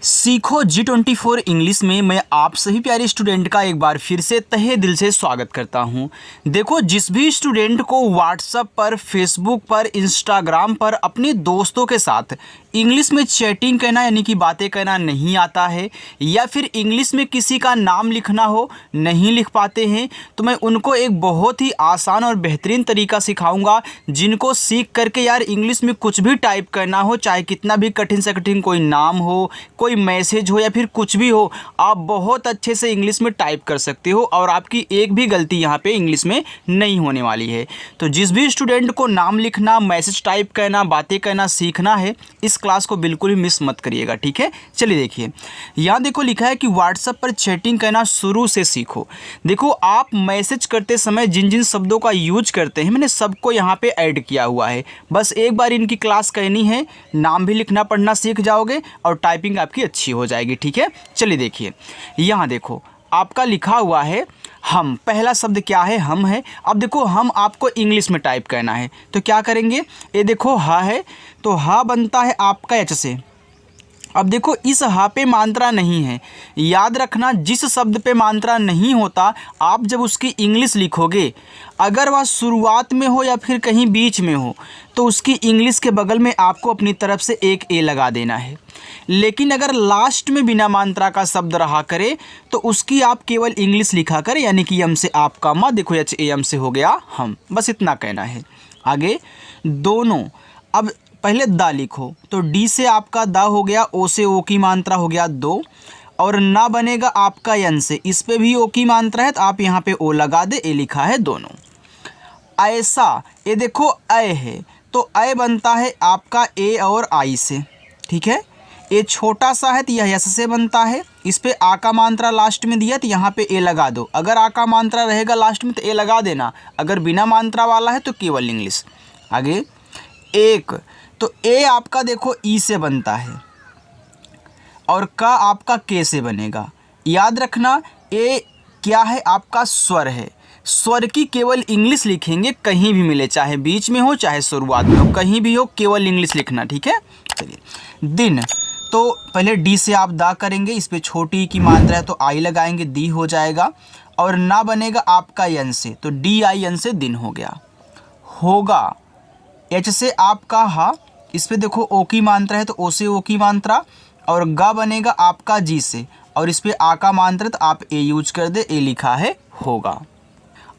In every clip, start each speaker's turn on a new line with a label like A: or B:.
A: सीखो G24 English में मैं आप सभी प्यारे स्टूडेंट का एक बार फिर से तहे दिल से स्वागत करता हूं। देखो, जिस भी स्टूडेंट को व्हाट्सएप पर, फेसबुक पर, इंस्टाग्राम पर अपने दोस्तों के साथ इंग्लिश में चैटिंग करना यानी कि बातें करना नहीं आता है, या फिर इंग्लिश में किसी का नाम लिखना हो नहीं लिख पाते हैं, तो मैं उनको एक बहुत ही आसान और बेहतरीन तरीका सिखाऊंगा, जिनको सीख करके यार इंग्लिश में कुछ भी टाइप करना हो, चाहे कितना भी कठिन से कठिन कोई नाम हो, कोई मैसेज हो या फिर कुछ भी हो, आप बहुत अच्छे से इंग्लिश में टाइप कर सकते हो और आपकी एक भी गलती यहाँ पे इंग्लिश में नहीं होने वाली है। तो जिस भी स्टूडेंट को नाम लिखना, मैसेज टाइप करना, बातें करना सीखना है, इस क्लास को बिल्कुल भी मिस मत करिएगा, ठीक है। चलिए देखिए, यहाँ देखो लिखा है कि व्हाट्सएप पर चैटिंग करना शुरू से सीखो। देखो, आप मैसेज करते समय जिन जिन शब्दों का यूज करते हैं, मैंने सबको यहाँ पे ऐड किया हुआ है। बस एक बार इनकी क्लास करनी है, नाम भी लिखना पढ़ना सीख जाओगे और टाइपिंग आपकी अच्छी हो जाएगी, ठीक है। चलिए देखिए, यहाँ देखो आपका लिखा हुआ है हम। पहला शब्द क्या है? हम है। अब देखो, हम आपको इंग्लिश में टाइप करना है, तो क्या करेंगे? ये देखो हा है, तो हा बनता है आपका एच से। अब देखो, इस हा पे मात्रा नहीं है। याद रखना, जिस शब्द पे मात्रा नहीं होता, आप जब उसकी इंग्लिश लिखोगे, अगर वह शुरुआत में हो या फिर कहीं बीच में हो, तो उसकी इंग्लिश के बगल में आपको अपनी तरफ से एक ए लगा देना है। लेकिन अगर लास्ट में बिना मात्रा का शब्द रहा करे, तो उसकी आप केवल इंग्लिश लिखा करें, यानी कि एम से आपका मा, देखो एच ए एम से हो गया हम। बस इतना कहना है। आगे दोनों। अब पहले दा लिखो, तो डी से आपका दा हो गया, ओ से ओ की मात्रा हो गया दो, और ना बनेगा आपका यन से, इस पे भी ओ की मात्रा है, तो आप यहाँ पे ओ लगा दे, ए लिखा है दोनों। ऐसा, ये देखो अय है, तो अय बनता है आपका ए और आई से, ठीक है। ये छोटा सा है तो यह यस से बनता है, इस पे आ का मात्रा लास्ट में दिया तो यहाँ पे ए लगा दो। अगर आ का मात्रा रहेगा लास्ट में तो ए लगा देना, अगर बिना मात्रा वाला है तो केवल इंग्लिश। आगे एक, तो ए आपका देखो ई से बनता है और का आपका के से बनेगा। याद रखना, ए क्या है? आपका स्वर है। स्वर की केवल इंग्लिश लिखेंगे, कहीं भी मिले, चाहे बीच में हो चाहे शुरुआत में हो, कहीं भी हो, केवल इंग्लिश लिखना, ठीक है। चलिए, दिन, तो पहले डी से आप दा करेंगे, इस पे छोटी की मात्रा है तो आई लगाएंगे, दी हो जाएगा, और ना बनेगा आपका यन से, तो डी आई एन से दिन हो गया। होगा, एच से आपका हा, इस पे देखो ओ की मात्रा है तो ओ से ओ की मात्रा, और गा बनेगा आपका जी से, और इस पे आ का मात्रा तो आप ए यूज कर दे, ए लिखा है होगा।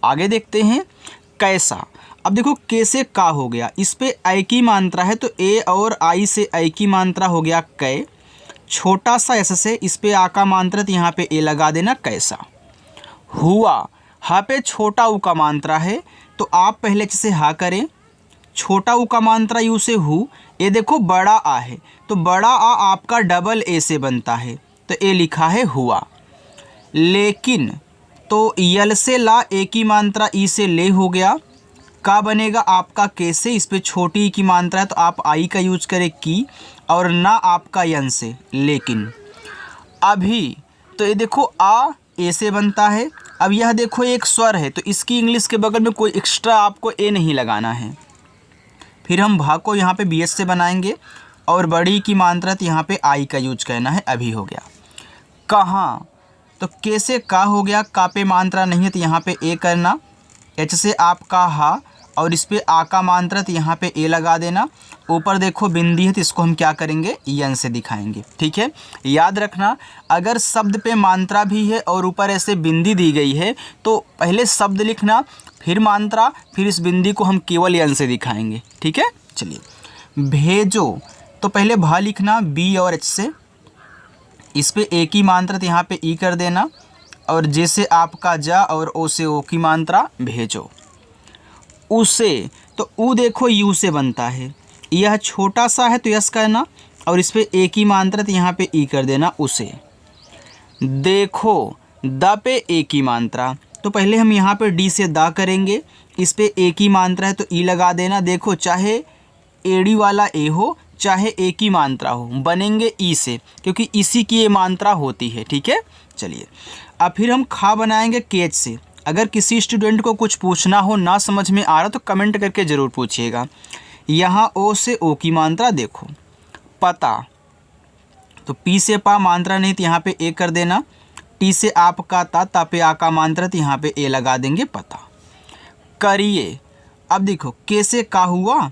A: आगे देखते हैं कैसा। अब देखो, के से का हो गया, इस पे आई की मात्रा है तो ए और आई से आई की मात्रा हो गया कै। छोटा सा एस से, इस पे आ का मात्रा तो यहाँ पे ए लगा देना, कैसा। हुआ, हा पे छोटा ऊ का मात्रा है, तो आप पहले एच से हा करें, छोटा ऊ का मात्रा यू से हु। ये देखो बड़ा आ है, तो बड़ा आ आपका डबल ए से बनता है, तो ए लिखा है हुआ। लेकिन, तो यल से ला, ए की मात्रा ई से ले हो गया, का बनेगा आपका के से, इस पे छोटी की मात्रा है तो आप आई का यूज करें की, और ना आपका यन से लेकिन। अभी, तो ये देखो आ ए से बनता है। अब यह देखो एक स्वर है, तो इसकी इंग्लिश के बगल में कोई एक्स्ट्रा आपको ए नहीं लगाना है। फिर हम भा को यहाँ पे बी एस से बनाएंगे, और बड़ी की मात्रा तो यहाँ पे आई का यूज करना है। अभी हो गया। कहाँ, तो के से का हो गया, का पे मात्रा नहीं है तो यहाँ पे ए करना, एच से आपका हा, और इस पे आ का मात्रा तो यहाँ पे ए लगा देना। ऊपर देखो बिंदी है तो इसको हम क्या करेंगे, यन से दिखाएंगे, ठीक है। याद रखना, अगर शब्द पे मात्रा भी है और ऊपर ऐसे बिंदी दी गई है, तो पहले शब्द लिखना, फिर मात्रा, फिर इस बिंदी को हम केवल यन से दिखाएंगे, ठीक है। चलिए, भेजो, तो पहले भा लिखना बी और एच से, इस पे ए की मात्रा तो यहाँ पे ई कर देना, और जैसे आपका जा और ओ से ओ की मात्रा भेजो। उसे, तो ऊ देखो यू से बनता है, यह छोटा सा है तो यस करना, और इस पे ए की मात्रा तो यहाँ पे ई कर देना, उसे। देखो, द पे ए की मात्रा, तो पहले हम यहाँ पे डी से दा करेंगे, इस पे ए की मात्रा है तो ई लगा देना। देखो, चाहे एड़ी वाला ए हो चाहे ए की मात्रा हो, बनेंगे ई से, क्योंकि इसी की ये मात्रा होती है, ठीक है। चलिए, अब फिर हम खा बनाएंगे केच से। अगर किसी स्टूडेंट को कुछ पूछना हो, ना समझ में आ रहा, तो कमेंट करके ज़रूर पूछिएगा। यहाँ ओ से ओ की मात्रा देखो, पता, तो पी से पा मात्रा नहीं तो यहाँ पे ए कर देना। टी से आप का ता पे आ का मात्रा तो यहाँ पे ए लगा देंगे पता। करिए, अब देखो के से का हुआ,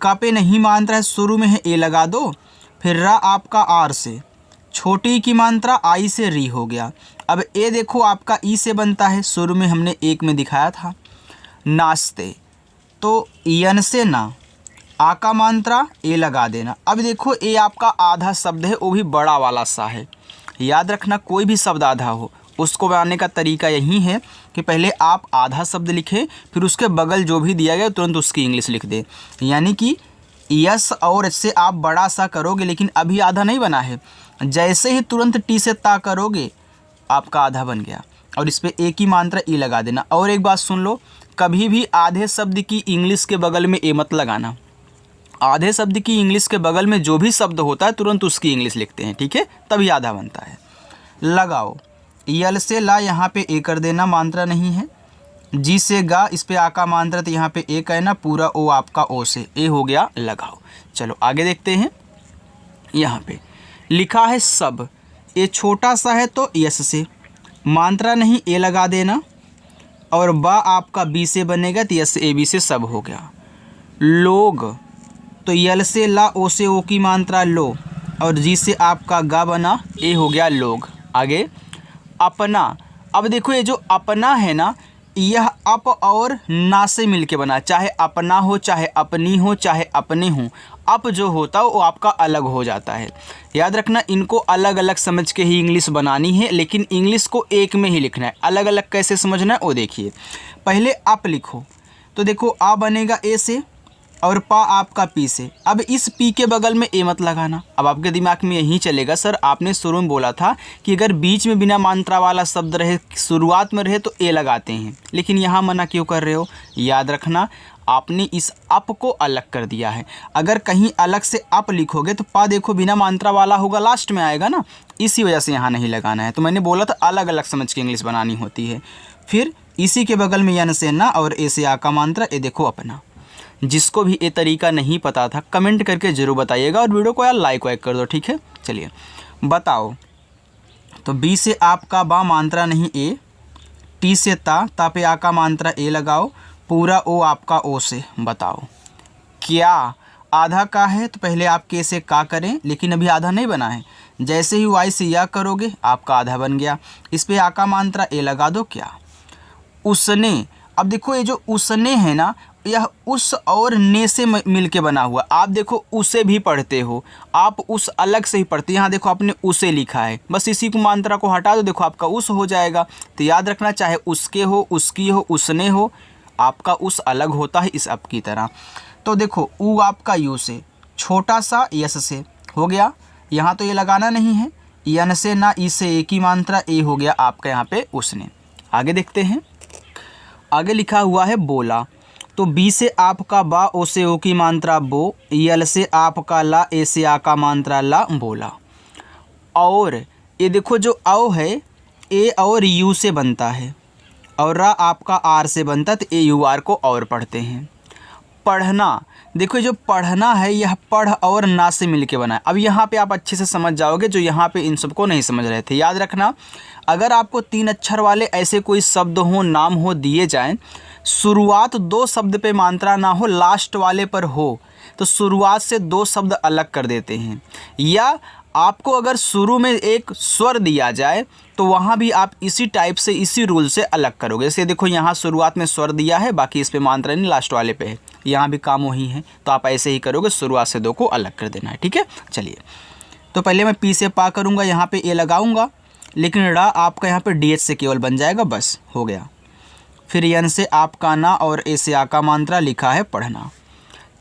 A: का पे नहीं मात्रा है, शुरू में है ए लगा दो। फिर रा आपका आर से, छोटी की मात्रा आई से री हो गया। अब ए देखो आपका ई से बनता है, शुरू में हमने एक में दिखाया था। नाश्ते, तो यन से ना, आ का मात्रा ए लगा देना। अब देखो ए आपका आधा शब्द है, वो भी बड़ा वाला सा है। याद रखना कोई भी शब्द आधा हो उसको बनाने का तरीका यही है कि पहले आप आधा शब्द लिखें, फिर उसके बगल जो भी दिया गया तुरंत उसकी इंग्लिश लिख दें। यानी कि यस और एच से आप बड़ा सा करोगे, लेकिन अभी आधा नहीं बना है। जैसे ही तुरंत टी से ता करोगे आपका आधा बन गया, और इस पर एक ही मात्रा ई लगा देना। और एक बात सुन लो, कभी भी आधे शब्द की इंग्लिश के बगल में ए मत लगाना। आधे शब्द की इंग्लिश के बगल में जो भी शब्द होता है तुरंत उसकी इंग्लिश लिखते हैं, ठीक है, तभी आधा बनता है। लगाओ, यल से ला यहाँ पे ए कर देना, मात्रा नहीं है। जी से गा, इस पे आ का मात्रा तो यहाँ पे ए कहना, पूरा ओ आपका ओ से ए हो गया लगाओ। चलो आगे देखते हैं। यहाँ पे लिखा है सब, ए छोटा सा है तो यस से, मात्रा नहीं ए लगा देना। और बा आपका बी से बनेगा तो यस ए बी से सब हो गया। लोग, तो यल से ला ओ से ओ की मात्रा लो, और जी से आपका गा बना ए हो गया लोग। आगे अपना, अब देखो ये जो अपना है ना, यह अप और ना से मिलके बना, चाहे अपना हो, चाहे अपनी हो, चाहे अपने हो। अप जो होता है वो आपका अलग हो जाता है। याद रखना इनको अलग अलग समझ के ही इंग्लिश बनानी है, लेकिन इंग्लिश को एक में ही लिखना है। अलग अलग कैसे समझना है वो देखिए। पहले अप लिखो, तो देखो आ बनेगा ए से और पा आपका पी से। अब इस पी के बगल में ए मत लगाना। अब आपके दिमाग में यही चलेगा सर आपने शुरू में बोला था कि अगर बीच में बिना मात्रा वाला शब्द रहे, शुरुआत में रहे तो ए लगाते हैं, लेकिन यहाँ मना क्यों कर रहे हो? याद रखना आपने इस अप को अलग कर दिया है। अगर कहीं अलग से अप लिखोगे तो पा देखो बिना मात्रा वाला होगा, लास्ट में आएगा ना, इसी वजह से यहाँ नहीं लगाना है। तो मैंने बोला था अलग अलग समझ के इंग्लिश बनानी होती है। फिर इसी के बगल में यन से ना और ए से आ का मात्रा, ए देखो अपना। जिसको भी ये तरीका नहीं पता था कमेंट करके ज़रूर बताइएगा, और वीडियो को यार लाइक वाइक कर दो, ठीक है। चलिए बताओ, तो बी से आपका बा मात्रा नहीं ए, टी से ता पे आ का मात्रा ए लगाओ, पूरा ओ आपका ओ से। बताओ क्या आधा का है, तो पहले आप के से का करें, लेकिन अभी आधा नहीं बना है। जैसे ही वाई से या करोगे आपका आधा बन गया। इस पे आ का मात्रा ए लगा दो। क्या उसने, अब देखो ये जो उसने है ना, यह उस और ने से मिल के बना हुआ। आप देखो उसे भी पढ़ते हो, आप उस अलग से ही पढ़ते, यहाँ देखो आपने उसे लिखा है, बस इसी को मात्रा को हटा दो, देखो आपका उस हो जाएगा। तो याद रखना चाहे उसके हो, उसकी हो, उसने हो, आपका उस अलग होता है इस अप की तरह। तो देखो ऊ आपका यू से, छोटा सा यस से हो गया। यहाँ तो ये लगाना नहीं है, यन से ना ई से एक ही मात्रा ए हो गया आपका यहाँ पे उसने। आगे देखते हैं। आगे लिखा हुआ है बोला, तो बी से आपका बा, ओ से ओ की मात्रा बो, यल से आपका ला, ए से आ का मात्रा ला, बोला। और ये देखो जो औ है ए और यू से बनता है, और रा आपका आर से बनता है, तो ए यू आर को और पढ़ते हैं। पढ़ना, देखो जो पढ़ना है यह पढ़ और ना से मिलके बना है। अब यहाँ पे आप अच्छे से समझ जाओगे जो यहाँ पे इन सबको नहीं समझ रहे थे। याद रखना अगर आपको 3 अक्षर वाले ऐसे कोई शब्द हो, नाम हो दिए जाएं, शुरुआत 2 शब्द पे मात्रा ना हो, लास्ट वाले पर हो, तो शुरुआत से 2 शब्द अलग कर देते हैं। या आपको अगर शुरू में एक स्वर दिया जाए तो वहाँ भी आप इसी टाइप से, इसी रूल से अलग करोगे। जैसे देखो यहाँ शुरुआत में स्वर दिया है, बाकी इस पे मात्रा नहीं, लास्ट वाले पे है, यहाँ भी काम वही है। तो आप ऐसे ही करोगे, शुरुआत से 2 को अलग कर देना है, ठीक है। चलिए तो पहले मैं पी से पा करूँगा, यहाँ पे ए लगाऊँगा, लेकिन ड़ा आपका यहाँ पे डी एच से केवल बन जाएगा, बस हो गया। फिर यन से आपका ना और ए से आ का मात्रा लिखा है पढ़ना।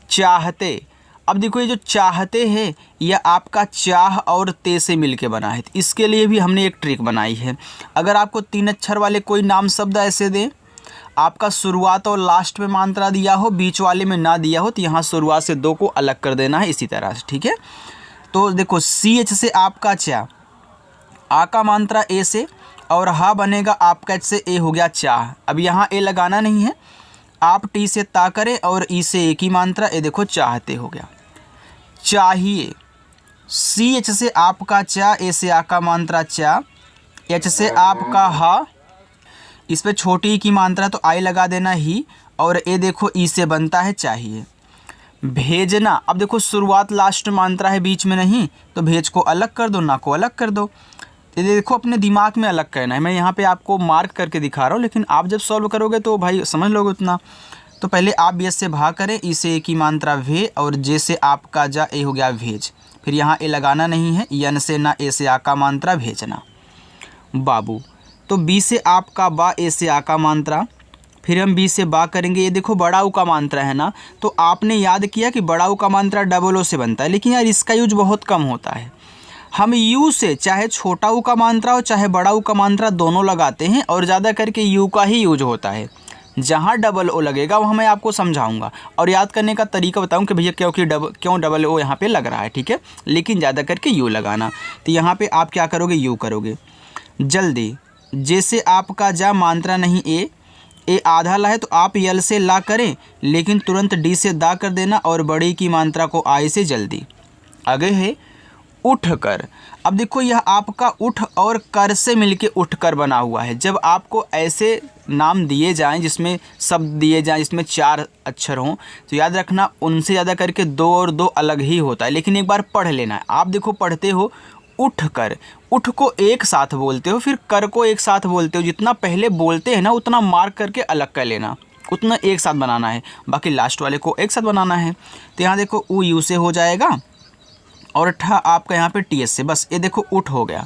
A: चाहते, अब देखो ये जो चाहते हैं यह आपका चाह और ते से मिलके बना है। तो इसके लिए भी हमने एक ट्रिक बनाई है। अगर आपको 3 अक्षर वाले कोई नाम शब्द ऐसे दें, आपका शुरुआत और लास्ट में मात्रा दिया हो, बीच वाले में ना दिया हो, तो यहाँ शुरुआत से 2 को अलग कर देना है इसी तरह से, ठीक है। तो देखो सी एच से आपका चा, आ का मात्रा ए से, और हा बनेगा आपका एच से, ए हो गया चाह। अब यहाँ ए लगाना नहीं है, आप टी से ता करें और ई से एक ही मात्रा, ए देखो चाहते हो गया। चाहिए, सी एच से आपका चा, ए से आका मात्रा चा, एच से आपका हा, इस पे छोटी ई की मात्रा तो आई लगा देना ही, और ए देखो ई से बनता है चाहिए। भेजना, अब देखो शुरुआत लास्ट मात्रा है, बीच में नहीं, तो भेज को अलग कर दो, ना को अलग कर दो। ये देखो अपने दिमाग में अलग करना है, मैं यहाँ पे आपको मार्क करके दिखा रहा हूँ, लेकिन आप जब सॉल्व करोगे तो भाई समझ लोगे उतना। तो पहले आप बी से भाग करें, ई से ए की मात्रा भे, और जे से आपका जा, ए हो गया भेज। फिर यहाँ ए लगाना नहीं है, यन से ना, ए से आका मात्रा भेजना। बाबू, तो बी से आपका बा, ए से आका मात्रा, फिर हम बी से बा करेंगे। ये देखो बड़ा ऊ का मात्रा है ना, तो आपने याद किया कि बड़ा ऊ का मात्रा डबल ओ से बनता है, लेकिन यार इसका यूज बहुत कम होता है। हम यू से चाहे छोटा ऊ का मात्रा हो चाहे बड़ा ऊ का मात्रा दोनों लगाते हैं, और ज़्यादा करके यू का ही यूज होता है। जहाँ डबल ओ लगेगा वहाँ मैं आपको समझाऊंगा और याद करने का तरीका बताऊँ कि भैया क्यों डबल ओ यहाँ पे लग रहा है, ठीक है। लेकिन ज़्यादा करके यू लगाना। तो यहाँ पे आप क्या करोगे, यू करोगे। जल्दी, जैसे आपका जा मात्रा नहीं ए आधा ला है तो आप यल से ला करें, लेकिन तुरंत डी से दा कर देना, और बड़ी की मात्रा को आई से जल्दी। आगे है उठ कर। अब देखो यह आपका उठ और कर से मिलके उठ कर बना हुआ है। जब आपको ऐसे नाम दिए जाएं जिसमें शब्द दिए जाएं जिसमें 4 अक्षर हों, तो याद रखना उनसे ज़्यादा करके 2 और 2 अलग ही होता है, लेकिन एक बार पढ़ लेना है। आप देखो पढ़ते हो उठ कर, उठ को एक साथ बोलते हो, फिर कर को एक साथ बोलते हो। जितना पहले बोलते हैं ना उतना मार्क करके अलग कर लेना, उतना एक साथ बनाना है, बाकी लास्ट वाले को एक साथ बनाना है। तो यहाँ देखो ऊ यू से हो जाएगा, और ठा आपका यहाँ पे टी एस से, बस ये देखो उठ हो गया।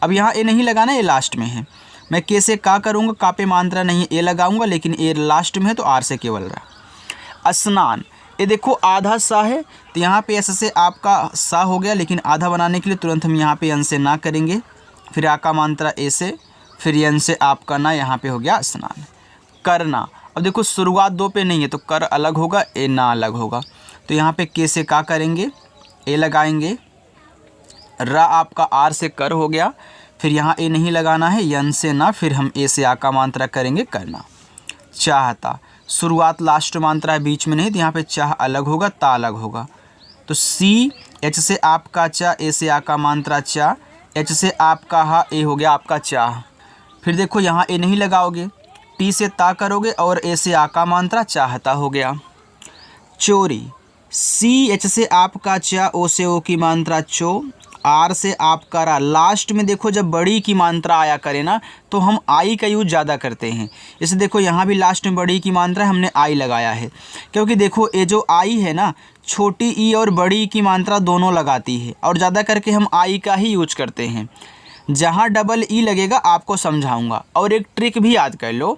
A: अब यहाँ ए नहीं लगाना, ये लास्ट में है। मैं के से का करूँगा, का पे मात्रा नहीं ए लगाऊंगा, लेकिन ए लास्ट में है तो आर से केवल रहा। स्नान, ये देखो आधा सा है, तो यहाँ पे एस से आपका सा हो गया, लेकिन आधा बनाने के लिए तुरंत हम यहाँ पे एन से ना करेंगे, फिर आका मात्रा ए से, फिर एन से आपका ना, यहाँ पे हो गया स्नान। करना, अब देखो शुरुआत 2 पे नहीं है तो कर अलग होगा, ए ना अलग होगा। तो यहाँ पे के से का करेंगे, ए लगाएंगे, रा आपका आर से कर हो गया, फिर यहाँ ए नहीं लगाना है, यन से ना, फिर हम ए से आका मात्रा करेंगे करना। चाहता, शुरुआत लास्ट मात्रा है, बीच में नहीं, तो यहाँ पे चाह अलग होगा, ता अलग होगा। तो सी एच से आपका चा, ए से आका मात्रा चा, एच से आपका हा, ए हो गया आपका चाह। फिर देखो यहाँ ए नहीं लगाओगे, टी से ता करोगे, और ए से आका मात्रा चाहता हो गया। चोरी, सी एच से आपका चा, ओ से ओ की मात्रा चो, आर से आपका रा। लास्ट में देखो जब बड़ी की मात्रा आया करे ना तो हम आई का यूज ज़्यादा करते हैं। जैसे देखो यहाँ भी लास्ट में बड़ी की मात्रा हमने आई लगाया है, क्योंकि देखो ये जो आई है ना, छोटी ई और बड़ी की मात्रा दोनों लगाती है, और ज़्यादा करके हम आई का ही यूज करते हैं। जहाँ डबल ई लगेगा आपको समझाऊंगा। और एक ट्रिक भी याद कर लो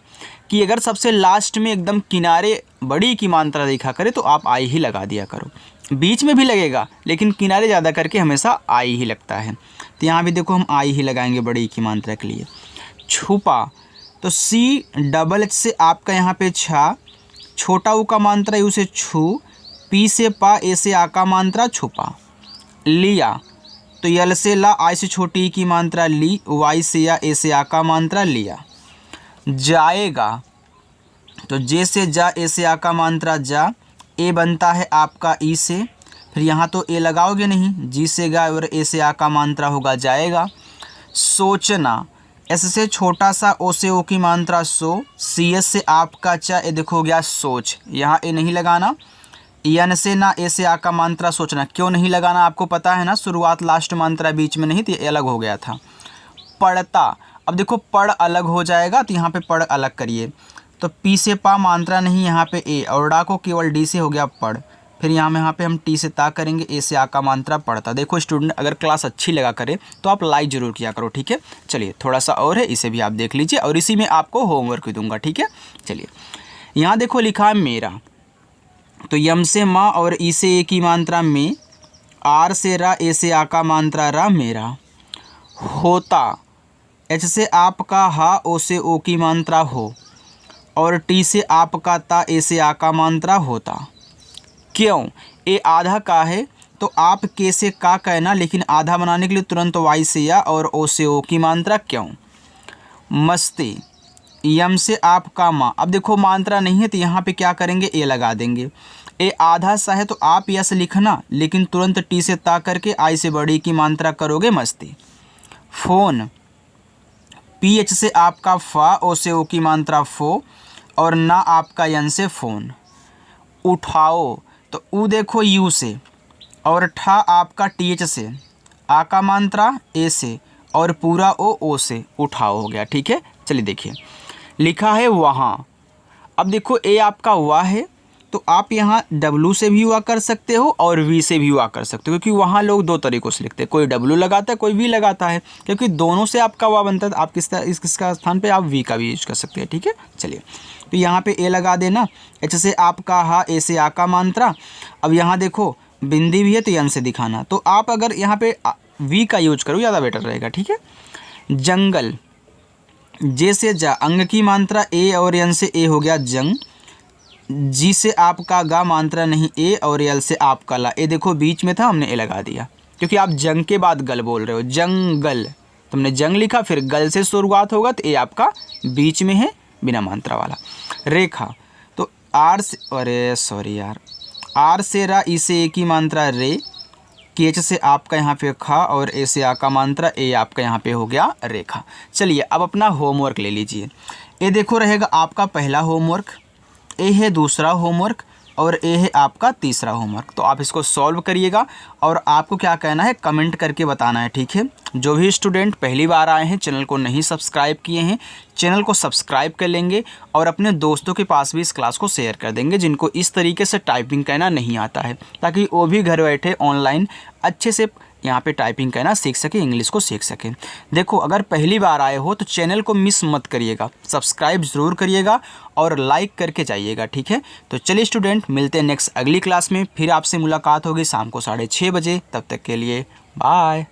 A: कि अगर सबसे लास्ट में एकदम किनारे बड़ी की मात्रा देखा करे तो आप आई ही लगा दिया करो। बीच में भी लगेगा, लेकिन किनारे ज़्यादा करके हमेशा आई ही लगता है। तो यहाँ भी देखो हम आई ही लगाएंगे बड़ी की मात्रा के लिए। छुपा, तो सी डबल एच से आपका यहाँ पे छा, छोटा ऊ का मात्रा यू से छू, पी से पा, ए से आका मात्रा छुपा। लिया, तो यल से ला, आई से छोटी ई की मात्रा ली, वाई से या, ए से आका मात्रा लिया। जाएगा, तो जे से जा, ए से आका मात्रा जा, ए बनता है आपका ई से, फिर यहाँ तो ए लगाओगे नहीं, जी से गा, और ए से आका मात्रा होगा जाएगा। सोचना, एस से छोटा सा, ओ से ओ की मात्रा सो, सी एस से आपका चा, ए देखो हो गया सोच, यहाँ ए नहीं लगाना, यन से ना, ए से आका मात्रा सोचना। क्यों नहीं लगाना आपको पता है ना, शुरुआत लास्ट मात्रा बीच में नहीं थी, अलग हो गया था। पढ़ता, अब देखो पढ़ अलग हो जाएगा, तो यहाँ पे पढ़ अलग करिए। तो पी से पा मात्रा नहीं, यहाँ पे ए, और डा को केवल डी से हो गया पढ़। फिर यहाँ पे हम टी से ता करेंगे, ए से आका मात्रा पढ़ता। देखो स्टूडेंट अगर क्लास अच्छी लगा करे तो आप लाइक ज़रूर किया करो, ठीक है। चलिए थोड़ा सा और है, इसे भी आप देख लीजिए, और इसी में आपको होमवर्क भी दूंगा, ठीक है। चलिए यहाँ देखो लिखा है मेरा, तो यम से माँ और ई से ए की मात्रा में, आर से रा, ए से आका मात्रा रा, मेरा। होता, एच से आपका हा, ओ से ओ की मात्रा हो, और टी से आपका ता, ए से आका मात्रा होता। क्यों, ए आधा का है तो आप के से का कहना, लेकिन आधा बनाने के लिए तुरंत वाई से या, और ओ से ओ की मात्रा क्यों। मस्ती, यम से आपका माँ, अब देखो मात्रा नहीं है तो यहाँ पे क्या करेंगे, ए लगा देंगे। ए आधा सा है तो आप यस लिखना, लेकिन तुरंत टी से ता करके आई से बड़ी की मात्रा करोगे मस्ती। फोन, पी एच से आपका फा, ओ से ओ की मात्रा फो, और ना आपका यन से फोन। उठाओ, तो ऊ देखो यू से, और ठा आपका टी एच से, आ का मात्रा ए से, और पूरा ओ से, उठाओ हो गया। ठीक है, चलिए देखिए लिखा है वहाँ। अब देखो ए आपका वाह है, तो आप यहाँ W से भी हुआ कर सकते हो और V से भी हुआ कर सकते हो, क्योंकि वहाँ लोग दो तरीक़ों से लिखते हैं, कोई W लगाता है, कोई V लगाता है, क्योंकि दोनों से आपका वाह बनता है। आप किसका स्थान पे आप V का भी यूज कर सकते हैं। ठीक है, चलिए तो यहाँ पे ए लगा देना, H से आपका हा, ए से आ का मात्रा। अब यहाँ देखो बिंदी भी है तो यन से दिखाना, तो आप अगर यहाँ पे V का यूज करो ज़्यादा बेटर रहेगा। ठीक है, जंगल, जे से जा, अंग की मात्रा ए और यन से ए हो गया जंग। जी से आपका गा मात्रा नहीं ए, और यल से आपका ला। ए देखो बीच में था, हमने ए लगा दिया, क्योंकि आप जंग के बाद गल बोल रहे हो। जंगल, तुमने जंग लिखा, फिर गल से शुरुआत होगा, तो ए आपका बीच में है बिना मात्रा वाला। रेखा, तो आर से, अरे सॉरी यार, आर से रा, ई से ए की मात्रा रे, के एच से आपका यहाँ पे खा, और ए से आ का मात्रा ए, आपका यहाँ पे हो गया रेखा। चलिए अब अपना होमवर्क ले लीजिए। ए देखो रहेगा आपका पहला होमवर्क, ए है दूसरा होमवर्क, और ए है आपका तीसरा होमवर्क। तो आप इसको सॉल्व करिएगा और आपको क्या कहना है कमेंट करके बताना है। ठीक है, जो भी स्टूडेंट पहली बार आए हैं, चैनल को नहीं सब्सक्राइब किए हैं, चैनल को सब्सक्राइब कर लेंगे और अपने दोस्तों के पास भी इस क्लास को शेयर कर देंगे जिनको इस तरीके से टाइपिंग कहना नहीं आता है, ताकि वो भी घर बैठे ऑनलाइन अच्छे से यहाँ पे टाइपिंग कहना सीख सके, इंग्लिश को सीख सके। देखो अगर पहली बार आए हो तो चैनल को मिस मत करिएगा, सब्सक्राइब ज़रूर करिएगा और लाइक करके जाइएगा। ठीक है, तो चलिए स्टूडेंट, मिलते हैं नेक्स्ट अगली क्लास में। फिर आपसे मुलाकात होगी शाम को 6:30 बजे। तब तक के लिए बाय।